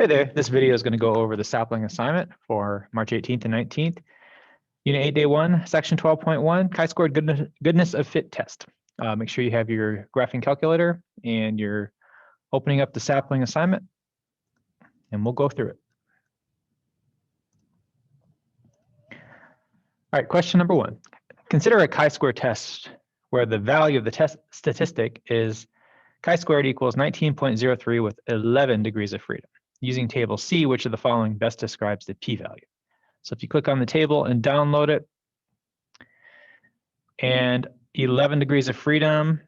Hey there, this video is going to go over the Sapling assignment for March 18th and 19th. Unit 8, Day 1, Section 12.1, chi-squared goodness of fit test. Make sure you have your graphing calculator and you're opening up the Sapling assignment, and we'll go through it. All right, question number 1. Consider a chi-square test where the value of the test statistic is chi-squared equals 19.03 with 11 degrees of freedom. Using table C, which of the following best describes the p-value? So if you click on the table and download it, and 11 degrees of freedom,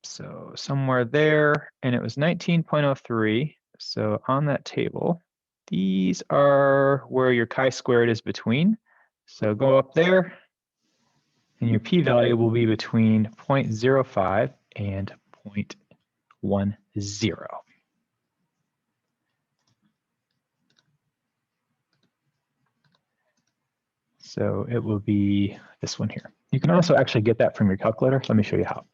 so somewhere there, and it was 19.03. So on that table, these are where your chi-squared is between. So go up there, and your p-value will be between 0.05 and 0.10. So it will be this one here. You can also actually get that from your calculator. Let me show you how.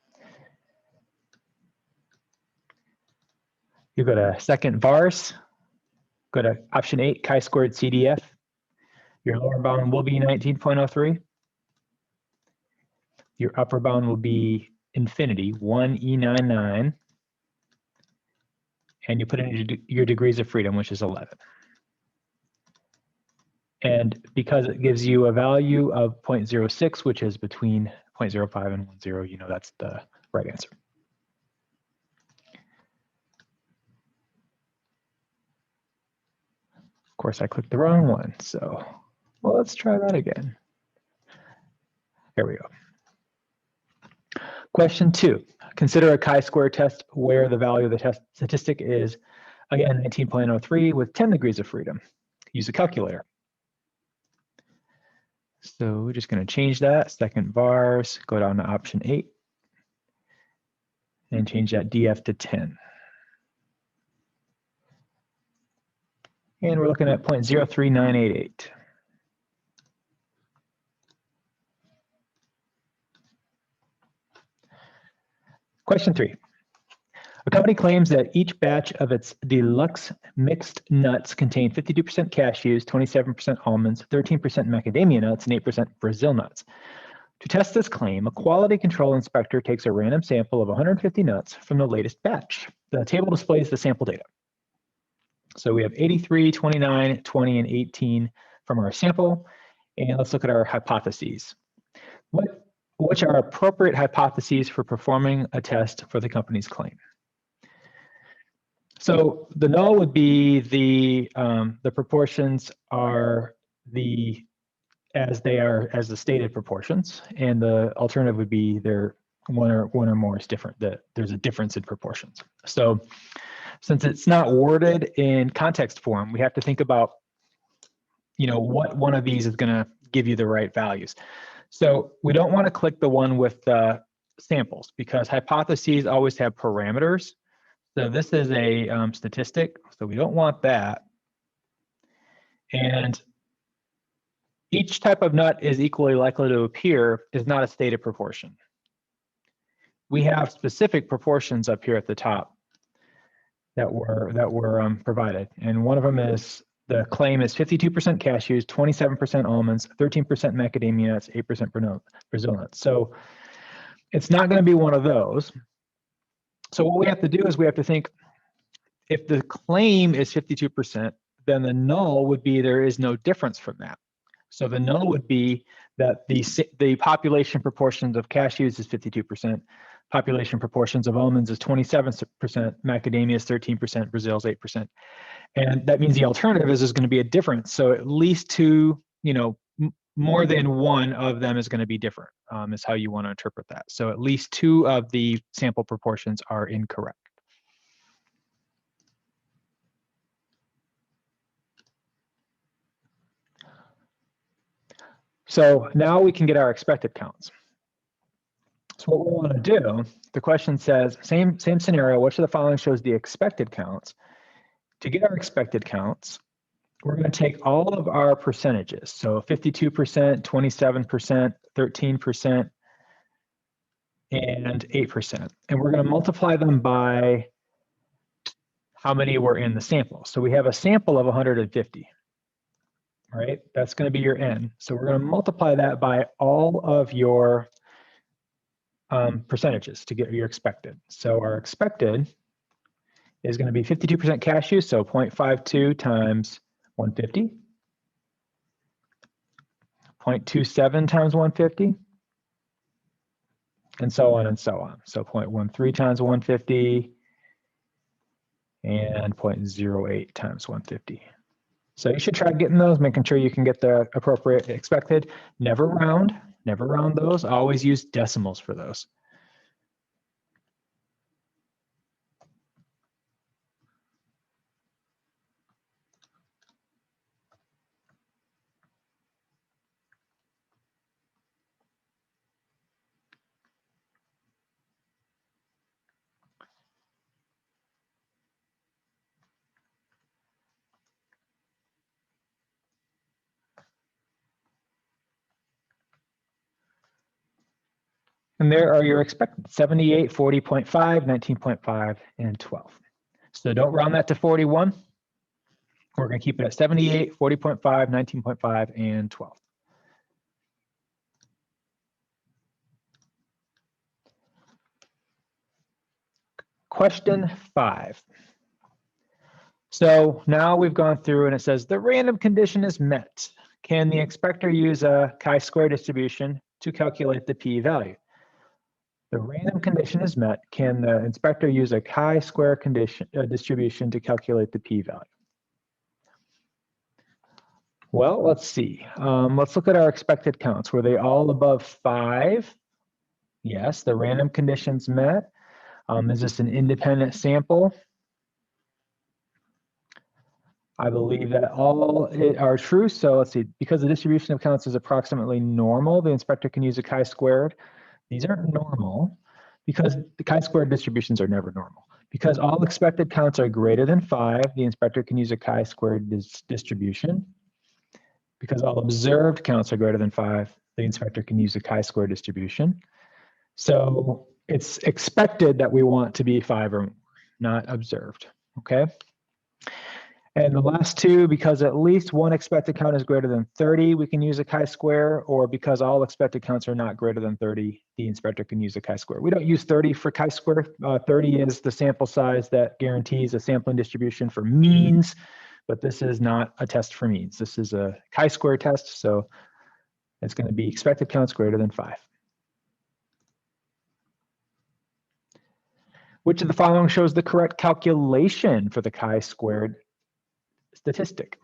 You go to second vars, go to option 8, chi-squared CDF. Your lower bound will be 19.03. Your upper bound will be infinity, 1e99. And you put in your degrees of freedom, which is 11. And because it gives you a value of 0.06, which is between 0.05 and 10, you know that's the right answer. Of course, I clicked the wrong one, so well, let's try that again. Here we go. Question 2. Consider a chi-square test where the value of the test statistic is, again, 19.03 with 10 degrees of freedom. Use a calculator. So we're just going to change that, second vars, go down to option 8, and change that DF to 10. And we're looking at 0.03988. Question 3. A company claims that each batch of its deluxe mixed nuts contain 52% cashews, 27% almonds, 13% macadamia nuts, and 8% Brazil nuts. To test this claim, a quality control inspector takes a random sample of 150 nuts from the latest batch. The table displays the sample data. So we have 83, 29, 20, and 18 from our sample. And let's look at our hypotheses. Which are appropriate hypotheses for performing a test for the company's claim? So the null would be the proportions are as the stated proportions, and the alternative would be they're one or more is different. There's a difference in proportions. So since it's not worded in context form, we have to think about what one of these is going to give you the right values. So we don't want to click the one with the samples because hypotheses always have parameters. So this is a statistic, so we don't want that. And each type of nut is equally likely to appear is not a stated proportion. We have specific proportions up here at the top that were provided, and one of them is the claim is 52% cashews, 27% almonds, 13% macadamia nuts, 8% Brazil nuts. So it's not going to be one of those. So what we have to do is we have to think, if the claim is 52%, then the null would be there is no difference from that. So the null would be that the population proportions of cashews is 52%, population proportions of almonds is 27%, macadamia is 13%, Brazil is 8%. And that means the alternative is there's going to be a difference. So at least two, more than one of them is going to be different, is how you want to interpret that. So at least two of the sample proportions are incorrect. So now we can get our expected counts. So what we want to do, the question says, same scenario, which of the following shows the expected counts? To get our expected counts, we're going to take all of our percentages. So 52%, 27%, 13%, and 8%. And we're going to multiply them by how many were in the sample. So we have a sample of 150, right? That's going to be your n. So we're going to multiply that by all of your percentages to get your expected. So our expected is going to be 52% cashew, so 0.52 times 150, 0.27 times 150, and so on and so on. So 0.13 times 150 and 0.08 times 150. So you should try getting those, making sure you can get the appropriate expected. Never round those. Always use decimals for those. And there are your expected 78, 40.5, 19.5, and 12. So don't round that to 41. We're going to keep it at 78, 40.5, 19.5, and 12. Question 5. So now we've gone through and it says the random condition is met. Can the inspector use a chi-square distribution to calculate the p-value? The random condition is met. Can the inspector use a chi-square distribution to calculate the p-value? Well, let's see. Let's look at our expected counts. Were they all above 5? Yes, the random condition's met. Is this an independent sample? I believe that all are true. So let's see, because the distribution of counts is approximately normal, the inspector can use a chi-squared. These aren't normal because the chi-squared distributions are never normal. Because all expected counts are greater than 5, the inspector can use a chi-squared distribution. Because all observed counts are greater than 5, the inspector can use a chi-square distribution. So it's expected that we want to be 5 or more, not observed, okay? And the last two, because at least one expected count is greater than 30, we can use a chi-square, or because all expected counts are not greater than 30, the inspector can use a chi-square. We don't use 30 for chi-square. 30 is the sample size that guarantees a sampling distribution for means, but this is not a test for means. This is a chi-square test, so it's going to be expected counts greater than 5. Which of the following shows the correct calculation for the chi-squared statistic?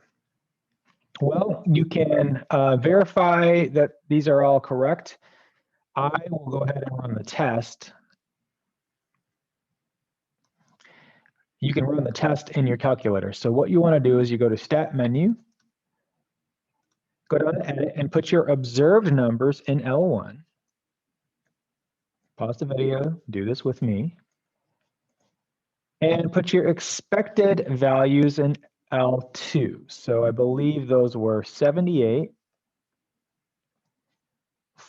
Well, you can verify that these are all correct. I will go ahead and run the test. You can run the test in your calculator. So what you want to do is you go to Stat menu, go down to Edit, and put your observed numbers in L1. Pause the video, do this with me. And put your expected values in L2. So I believe those were 78,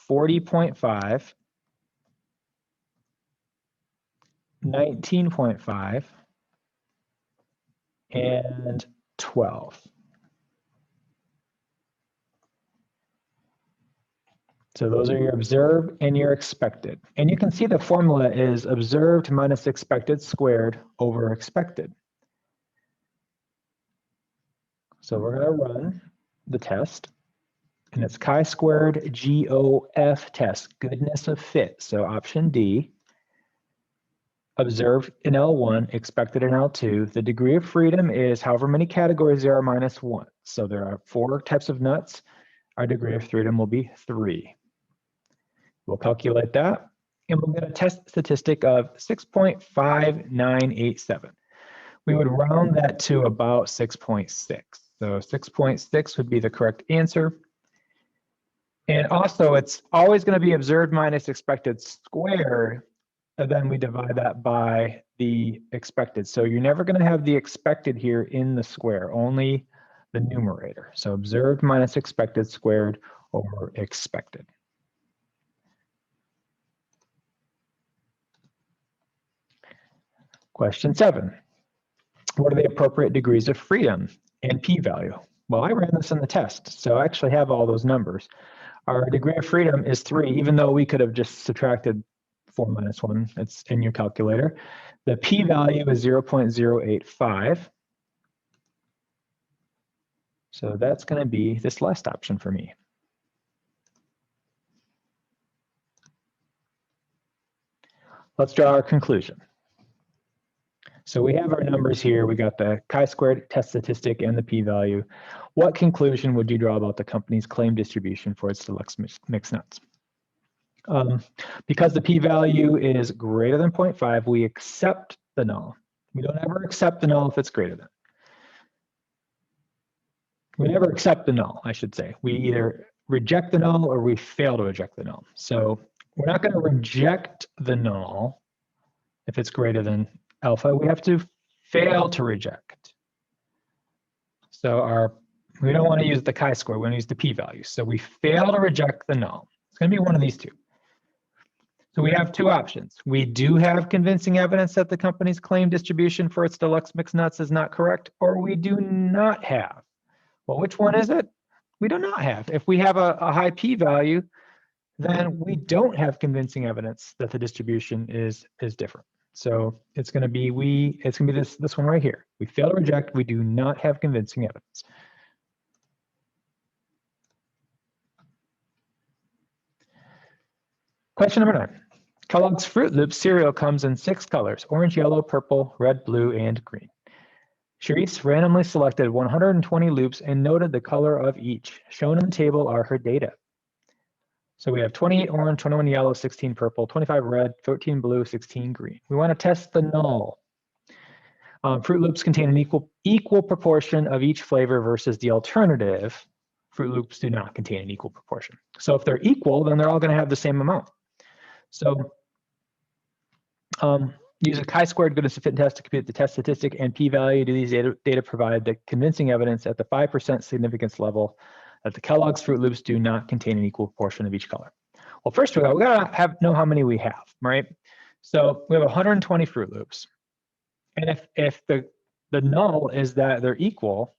40.5, 19.5, and 12. So those are your observed and your expected. And you can see the formula is observed minus expected squared over expected. So we're going to run the test. And it's chi-squared GOF test, goodness of fit. So option D, observed in L1, expected in L2. The degree of freedom is however many categories there are minus 1. So there are 4 types of nuts. Our degree of freedom will be 3. We'll calculate that, and we'll get a test statistic of 6.5987. We would round that to about 6.6. So 6.6 would be the correct answer. And also, it's always going to be observed minus expected squared, and then we divide that by the expected. So you're never going to have the expected here in the square, only the numerator. So observed minus expected squared over expected. Question 7. What are the appropriate degrees of freedom and p-value? Well, I ran this in the test, so I actually have all those numbers. Our degree of freedom is 3, even though we could have just subtracted 4 minus 1. It's in your calculator. The p-value is 0.085. So that's going to be this last option for me. Let's draw our conclusion. So we have our numbers here. We got the chi-squared test statistic and the p-value. What conclusion would you draw about the company's claim distribution for its deluxe mixed nuts? Because the p-value is greater than 0.5, we accept the null. We don't ever accept the null if it's greater than. We never accept the null, I should say. We either reject the null or we fail to reject the null. So we're not going to reject the null if it's greater than alpha. We have to fail to reject. So we don't want to use the chi-square. We want to use the p-value. So we fail to reject the null. It's going to be one of these two. So we have two options. We do have convincing evidence that the company's claim distribution for its deluxe mixed nuts is not correct, or we do not have. Well, which one is it? We do not have. If we have a high p-value, then we don't have convincing evidence that the distribution is different. So it's going to be this one right here. We fail to reject. We do not have convincing evidence. Question number 9. Kellogg's Fruit Loops cereal comes in 6 colors: orange, yellow, purple, red, blue, and green. Charisse randomly selected 120 loops and noted the color of each. Shown in the table are her data. So we have 28 orange, 21 yellow, 16 purple, 25 red, 13 blue, 16 green. We want to test the null. Fruit Loops contain an equal proportion of each flavor versus the alternative. Fruit Loops do not contain an equal proportion. So if they're equal, then they're all going to have the same amount. So use a chi-squared goodness of fit test to compute the test statistic and p-value. Do these data provide the convincing evidence at the 5% significance level that the Kellogg's Fruit Loops do not contain an equal proportion of each color? Well, first of all, we gotta know how many we have, right? So we have 120 Fruit Loops, and if the null is that they're equal,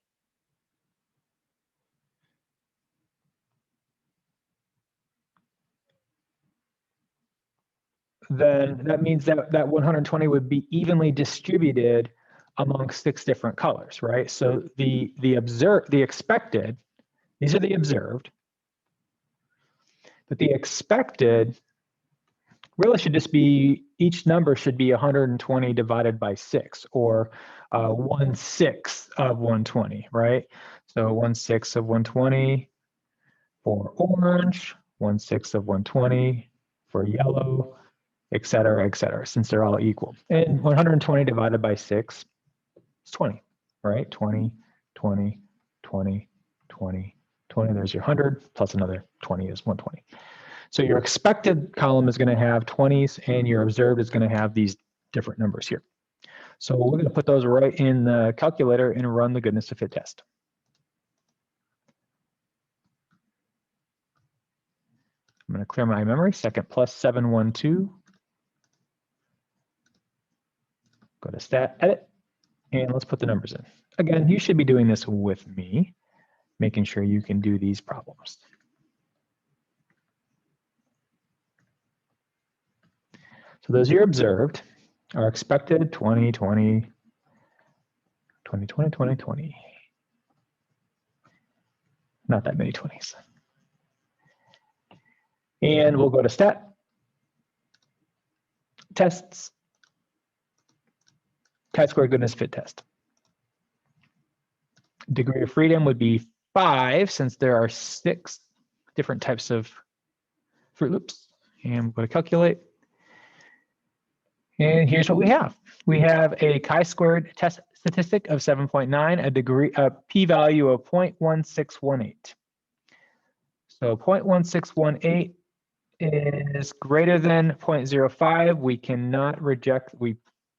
then that means that 120 would be evenly distributed among 6 different colors, right? So the expected, these are the observed, but the expected really should just be, each number should be 120 divided by 6, or 1/6 of 120, right? So 1/6 of 120 for orange, 1/6 of 120 for yellow, et cetera, since they're all equal. And 120 divided by 6 is 20, right? 20, 20, 20, 20, 20. There's your 100 plus another 20 is 120. So your expected column is going to have 20s, and your observed is going to have these different numbers here. So we're going to put those right in the calculator and run the goodness of fit test. I'm going to clear my memory. Second plus 712. Go to stat edit, and let's put the numbers in. Again, you should be doing this with me, making sure you can do these problems. So those you're observed are expected 20, 20, 20, 20, 20, 20. Not that many 20s. And we'll go to stat, tests, chi-square goodness fit test. Degree of freedom would be 5, since there are 6 different types of Fruit Loops. And we'll go to calculate. And here's what we have. We have a chi-squared test statistic of 7.9, a p-value of 0.1618. So 0.1618 is greater than 0.05. We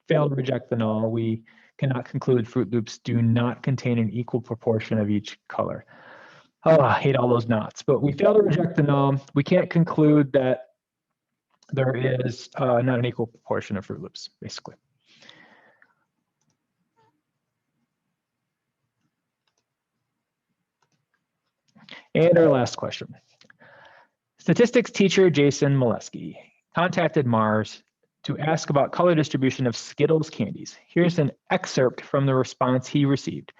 fail to reject the null. We cannot conclude Fruit Loops do not contain an equal proportion of each color. Oh, I hate all those knots, but we fail to reject the null. We can't conclude that there is not an equal proportion of Fruit Loops, basically. And our last question. Statistics teacher Jason Molesky contacted Mars to ask about color distribution of Skittles candies. Here's an excerpt from the response he received.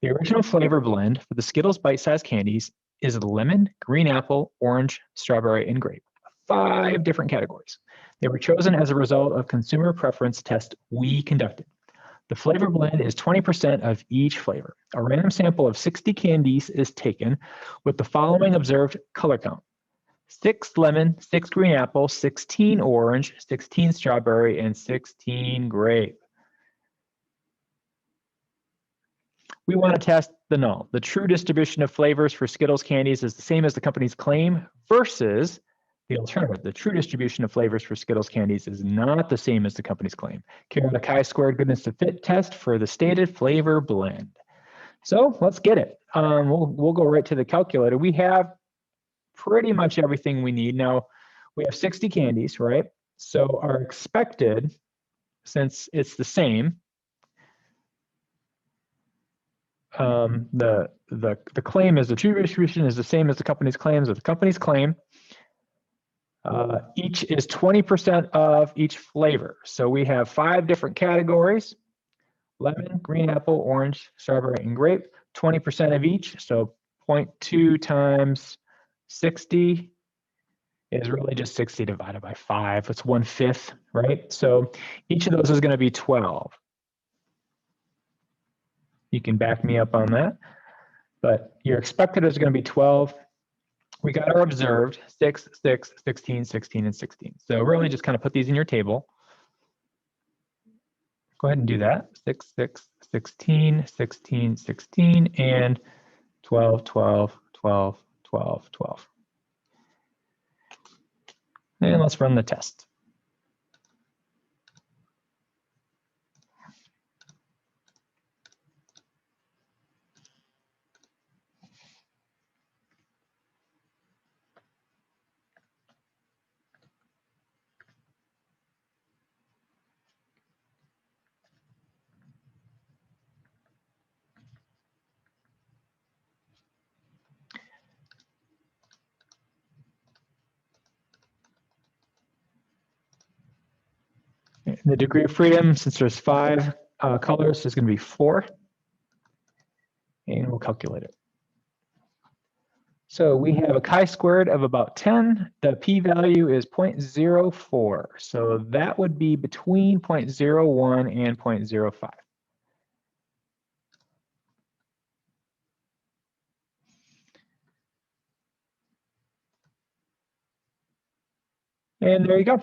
The original flavor blend for the Skittles bite-sized candies is lemon, green apple, orange, strawberry, and grape. 5 different categories. They were chosen as a result of consumer preference test we conducted. The flavor blend is 20% of each flavor. A random sample of 60 candies is taken with the following observed color count. 6 lemon, 6 green apple, 16 orange, 16 strawberry, and 16 grape. We want to test the null. The true distribution of flavors for Skittles candies is the same as the company's claim versus the alternative. The true distribution of flavors for Skittles candies is not the same as the company's claim. Carry out a chi-squared goodness to fit test for the stated flavor blend. So let's get it. We'll go right to the calculator. We have pretty much everything we need. Now, we have 60 candies, right? So our expected, since it's the same, the claim is the true distribution is the same as the company's claims. Of the company's claim, each is 20% of each flavor. So we have 5 different categories: lemon, green apple, orange, strawberry, and grape. 20% of each. So 0.2 times 60 is really just 60 divided by 5. It's 1/5, right? So each of those is going to be 12. You can back me up on that. But your expected is going to be 12. We got our observed 6, 6, 16, 16, and 16. So really just kind of put these in your table. Go ahead and do that. 6, 6, 16, 16, 16, and 12, 12, 12, 12, 12. And let's run the test. The degree of freedom, since there's 5 colors, is going to be 4. And we'll calculate it. So we have a chi-squared of about 10. The p-value is 0.04. So that would be between 0.01 and 0.05. And there you go.